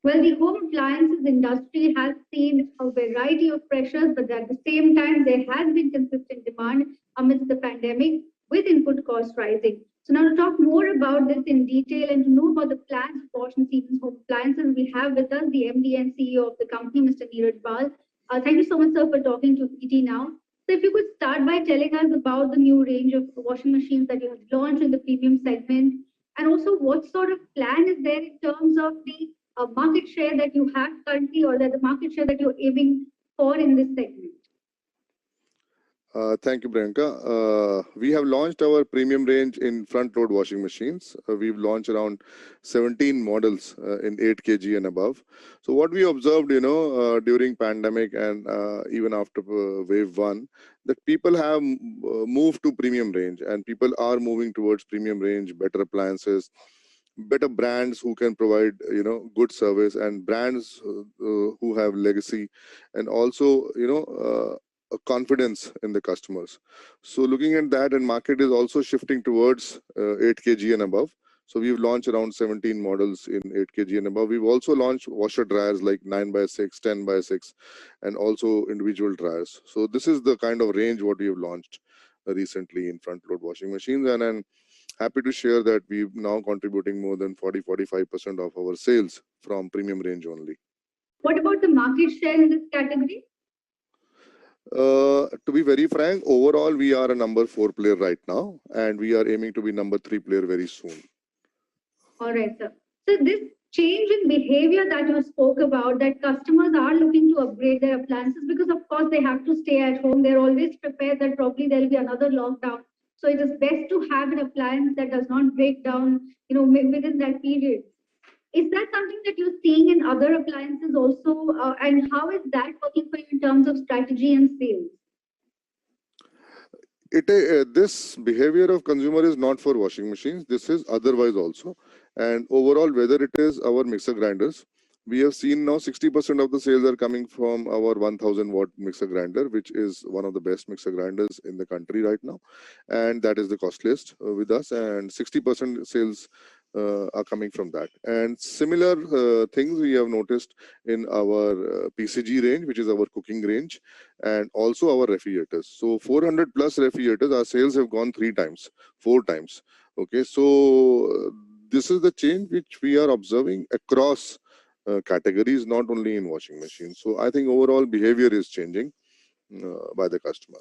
Well, the home appliances industry has seen a variety of pressures, but at the same time, there has been consistent demand amidst the pandemic with input costs rising. So now to talk more about this in detail and to know about the plans of Bosch and Siemens Home Appliances, we have with us the MD and CEO of the company, Mr. Neeraj Bahl. Thank you so much, sir, for talking to ET now. So if you could start by telling us about the new range of washing machines that you have launched in the premium segment, and also what sort of plan is there in terms of the market share that you have currently, or that the market share that you're aiming for in this segment? Thank you, Priyanka. We have launched our premium range in front load washing machines. We've launched around 17 models in 8 kg and above. So what we observed, during pandemic and even after wave 1, that people have moved to premium range, and people are moving towards premium range, better appliances, better brands who can provide good service, and brands who have legacy, and also a confidence in the customers. So looking at that, and market is also shifting towards 8 kg and above. So we've launched around 17 models in 8 kg and above. We've also launched washer dryers like 9x6, 10x6, and also individual dryers. So this is the kind of range what we have launched recently in front load washing machines, and I'm happy to share that we're now contributing more than 40-45% of our sales from premium range only. What about the market share in this category? To be very frank, overall we are a number 4 player right now, and we are aiming to be number 3 player very soon. All right, sir. So this change in behavior that you spoke about, that customers are looking to upgrade their appliances because of course they have to stay at home. They're always prepared that probably there'll be another lockdown. So it is best to have an appliance that does not break down, within that period. Is that something that you're seeing in other appliances also? And how is that working for you in terms of strategy and sales? This behavior of consumer is not for washing machines. This is otherwise also. And overall, whether it is our mixer grinders, we have seen now 60% of the sales are coming from our 1000 watt mixer grinder, which is one of the best mixer grinders in the country right now. And that is the costliest with us. And 60% sales are coming from that. And similar things we have noticed in our PCG range, which is our cooking range, and also our refrigerators. So 400 plus refrigerators, our sales have gone 4 times. Okay, so this is the change which we are observing across categories, not only in washing machines. So I think overall behavior is changing by the customer.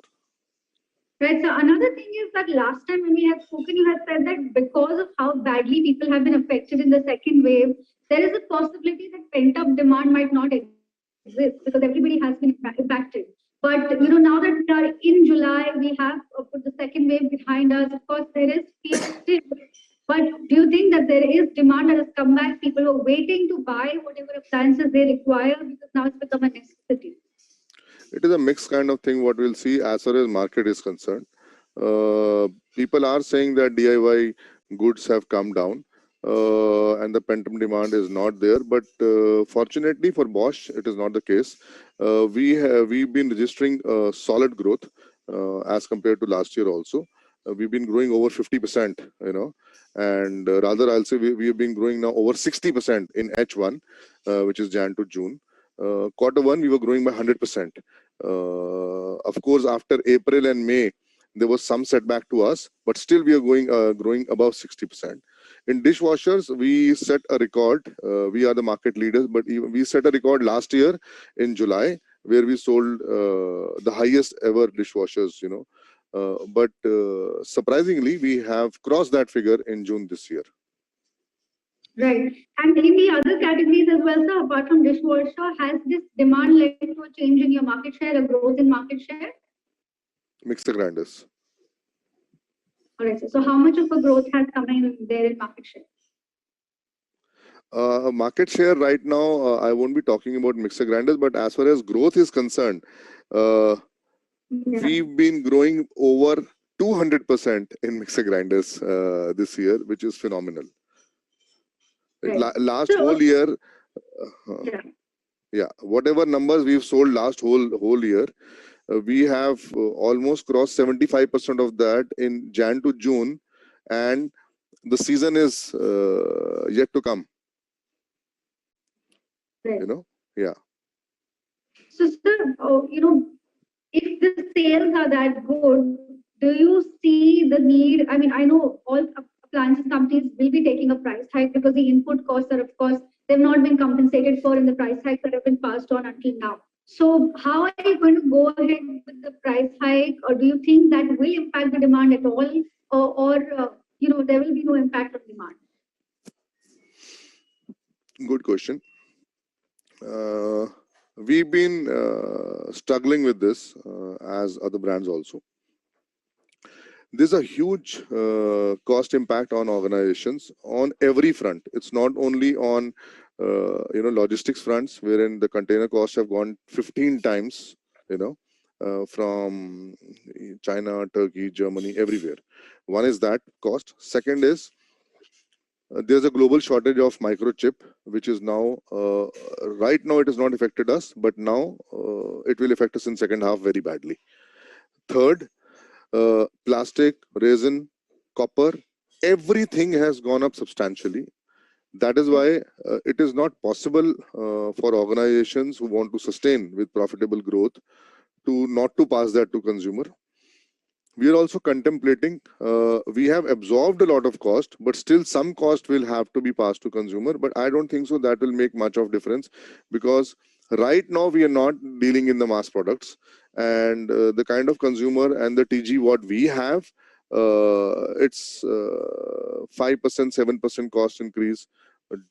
Right. So another thing is that last time when we had spoken, you had said that because of how badly people have been affected in the second wave, there is a possibility that pent-up demand might not exist because everybody has been impacted. But now that we are in July, we have put the second wave behind us. Of course, there is fear still. But do you think that there is demand that has come back? People are waiting to buy whatever appliances they require because now it's become a necessity. It is a mixed kind of thing what we'll see as far as market is concerned. People are saying that DIY goods have come down and the pent-up demand is not there. But fortunately for Bosch, it is not the case. We've been registering solid growth as compared to last year also. We've been growing over 50%, and rather I'll say we have been growing now over 60% in H1, which is Jan to June. Q1 we were growing by 100%. Of course, after April and May, there was some setback to us, but still we are growing above 60%. In dishwashers, we set a record. We are the market leaders, but we set a record last year in July, where we sold the highest ever dishwashers, but surprisingly, we have crossed that figure in June this year. Right. And in the other categories as well, sir, apart from dishwasher, has this demand led to a change in your market share, a growth in market share? Mixer grinders. All right. So how much of a growth has come in there in market share? Market share right now, I won't be talking about mixer grinders, but as far as growth is concerned, we've been growing over 200% in mixer grinders this year, which is phenomenal. Right. Last whole year, whatever numbers we've sold last whole year, we have almost crossed 75% of that in Jan to June, and the season is yet to come. Right. Yeah. So, sir, if the sales are that good, do you see the need? I mean, I know all appliances companies will be taking a price hike because the input costs are, of course, they've not been compensated for in the price hikes that have been passed on until now. So, how are you going to go ahead with the price hike, or do you think that will impact the demand at all, or there will be no impact on demand? Good question. We've been struggling with this as other brands also. There's a huge cost impact on organizations on every front. It's not only on logistics fronts, wherein the container costs have gone 15 times, from China, Turkey, Germany, everywhere. One is that cost. Second is there's a global shortage of microchip, which is now, right now it has not affected us, but now it will affect us in second half very badly. Third, plastic, resin, copper, everything has gone up substantially. That is why it is not possible for organizations who want to sustain with profitable growth to not to pass that to consumer. We are also contemplating, we have absorbed a lot of cost, but still some cost will have to be passed to consumer. But I don't think so that will make much of difference, because right now we are not dealing in the mass products, and the kind of consumer and the TG what we have, it's 5%, 7% cost increase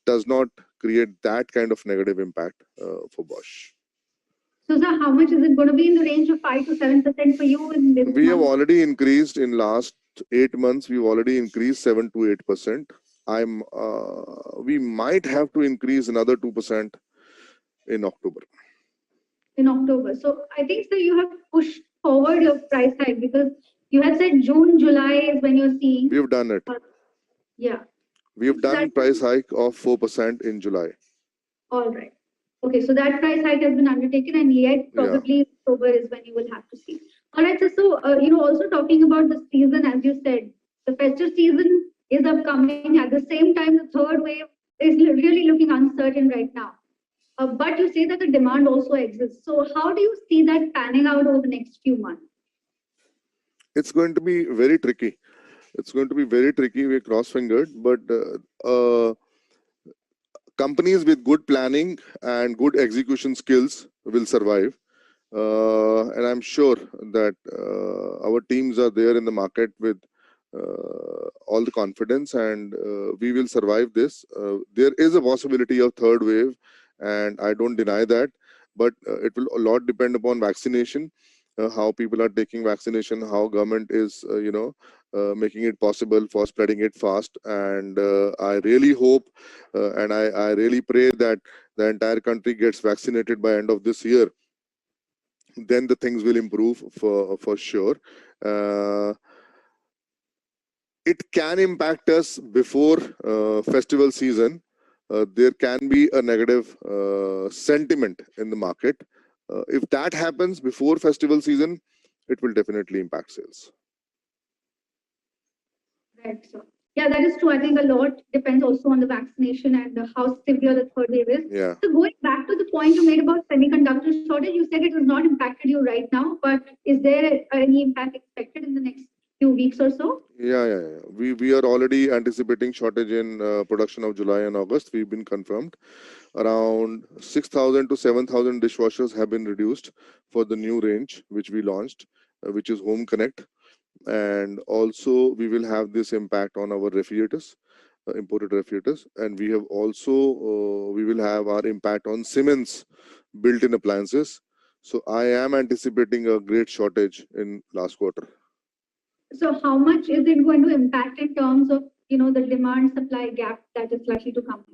does not create that kind of negative impact for Bosch. So, sir, how much is it going to be in the range of 5 to 7% for you in this We have month? already increased in last 8 months. We've already increased 7 to 8%. We might have to increase another 2% in October. In October. So I think, sir, you have pushed forward your price hike because you had said June, July is when you're seeing. We've done it. Yeah. We've done price hike of 4% in July. All right. Okay, so that price hike has been undertaken, and yet probably October is when you will have to see. All right, so also talking about the season, as you said, the festive season is upcoming. At the same time, the third wave is really looking uncertain right now. But you say that the demand also exists. So how do you see that panning out over the next few months? It's going to be very tricky. It's going to be very tricky. We're cross-fingered, but companies with good planning and good execution skills will survive. And I'm sure that our teams are there in the market with all the confidence, and we will survive this. There is a possibility of third wave, and I don't deny that, but it will a lot depend upon vaccination, how people are taking vaccination, how government is making it possible for spreading it fast. And I really hope and I really pray that the entire country gets vaccinated by end of this year. Then the things will improve for sure. It can impact us before festival season. There can be a negative sentiment in the market. If that happens before festival season, it will definitely impact sales. Right, sir. Yeah, that is true. I think a lot depends also on the vaccination and how severe the third wave is. Yeah. So going back to the point you made about semiconductor shortage, you said it has not impacted you right now, but is there any impact expected in the next few weeks or so? Yeah. We are already anticipating shortage in production of July and August. We've been confirmed. Around 6,000 to 7,000 dishwashers have been reduced for the new range which we launched, which is Home Connect. And also we will have this impact on our refrigerators, imported refrigerators, and we have also we will have our impact on Siemens built-in appliances. So I am anticipating a great shortage in last quarter. So how much is it going to impact in terms of the demand supply gap that is likely to come?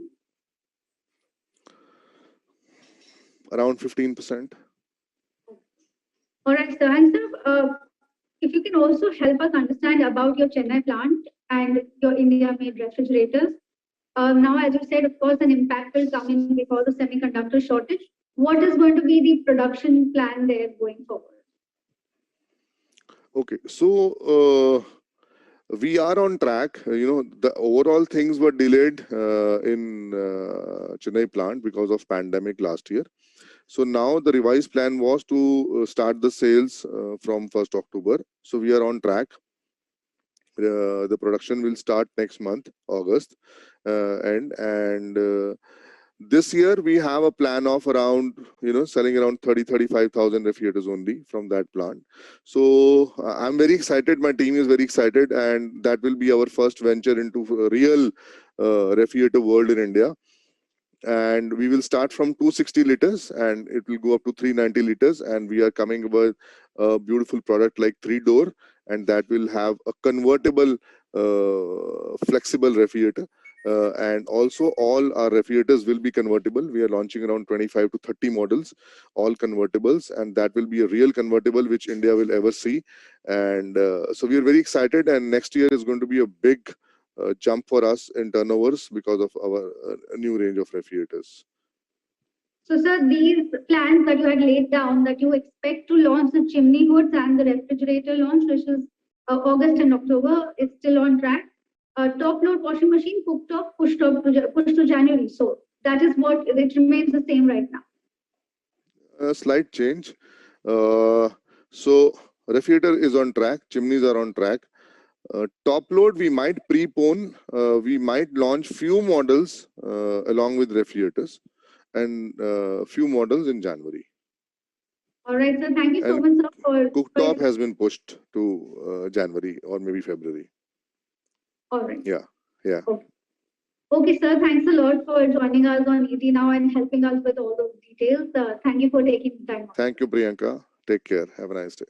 Around 15%. All right, sir. And sir, if you can also help us understand about your Chennai plant and your India-made refrigerators. Now, as you said, of course, an impact will come in because of semiconductor shortage. What is going to be the production plan there going forward? Okay, so We are on track. The overall things were delayed in Chennai plant because of pandemic last year. So now the revised plan was to start the sales from 1st October. So we are on track. The production will start next month, August, and this year we have a plan of around selling around 35,000 refrigerators only from that plant. So I'm very excited. My team is very excited, and that will be our first venture into real refrigerator world in India. And we will start from 260 liters and it will go up to 390 liters, and we are coming with a beautiful product like 3-door, and that will have a convertible flexible refrigerator, and also all our refrigerators will be convertible. We are launching around 25 to 30 models, all convertibles, and that will be a real convertible which India will ever see. And so we are very excited, and next year is going to be a big jump for us in turnovers because of our new range of refrigerators. So, sir, these plans that you had laid down, that you expect to launch the chimney hoods and the refrigerator launch, which is August and October, is still on track. Top load washing machine pushed to January. So that is what it remains the same right now. A slight change. So refrigerator is on track. Chimneys are on track. Top load, we might prepone. We might launch few models along with refrigerators, and few models in January. All right, sir. Thank you so much, sir, for cooktop has been pushed to January or maybe February. All right. Yeah. Okay, sir. Thanks a lot for joining us on ET Now and helping us with all those details. Thank you for taking the time. Thank you, Priyanka. Take care. Have a nice day.